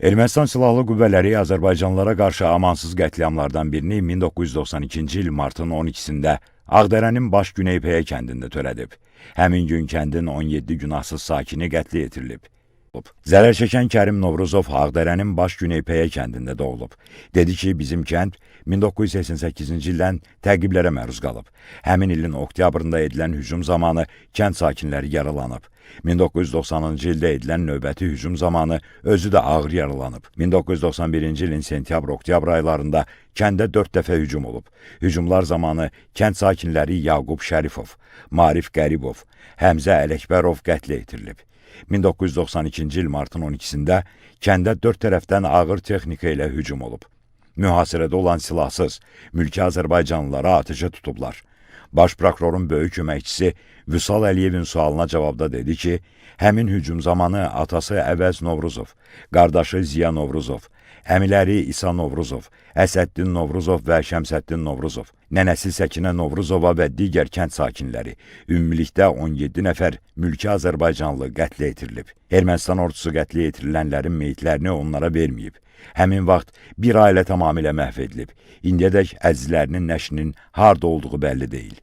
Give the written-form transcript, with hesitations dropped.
Ermənistan Silahlı Qüvvələri Azərbaycanlılara qarşı amansız qətliamlardan birini 1992-ci il martın 12-sində Ağdərənin Baş Güneypəyə kəndində törədib. Həmin gün kəndin 17 günahsız sakini qətlə yetirilib. Zərər çəkən Kərim Novruzov Ağdərənin Baş Güneypəyə kəndində doğulub. Dedi ki, bizim kənd 1988-ci ildən təqiblərə məruz qalıb. Həmin ilin oktyabrında edilən hücum zamanı kənd sakinləri yaralanıb. 1990-cı ildə edilən növbəti hücum zamanı özü də ağır yaralanıb. 1991-ci ilin sentyabr-oktyabr aylarında kəndə 4 dəfə hücum olub. Hücumlar zamanı kənd sakinləri Yaqub Şərifov, Marif Qəribov, Həmzə Ələkbərov qətlə yetirilib. 1992-ci il martın 12-sində kəndə 4 tərəfdən ağır texnika ilə hücum olub. Mühasirədə olan silahsız, mülki Azərbaycanlılara atəşə tutublar. Baş prokurorun böyük köməkçisi Vüsal Əliyevin sualına cavabda dedi ki, həmin hücum zamanı atası Əvəz Novruzov, qardaşı Ziya Novruzov, əmiləri İsa Novruzov, Əsəddin Novruzov və Şəmsəddin Novruzov, nənəsi Səkinə Novruzova və digər kənd sakinləri, ümumilikdə 17 nəfər mülki Azərbaycanlı qətlə yetirilib. Ermənistan ordusu qətlə yetirilənlərin meyitlərini onlara verməyib. Həmin vaxt bir ailə tamamilə məhv edilib. İndiyədək əzizlərinin nəşinin harda olduğu bəlli deyil.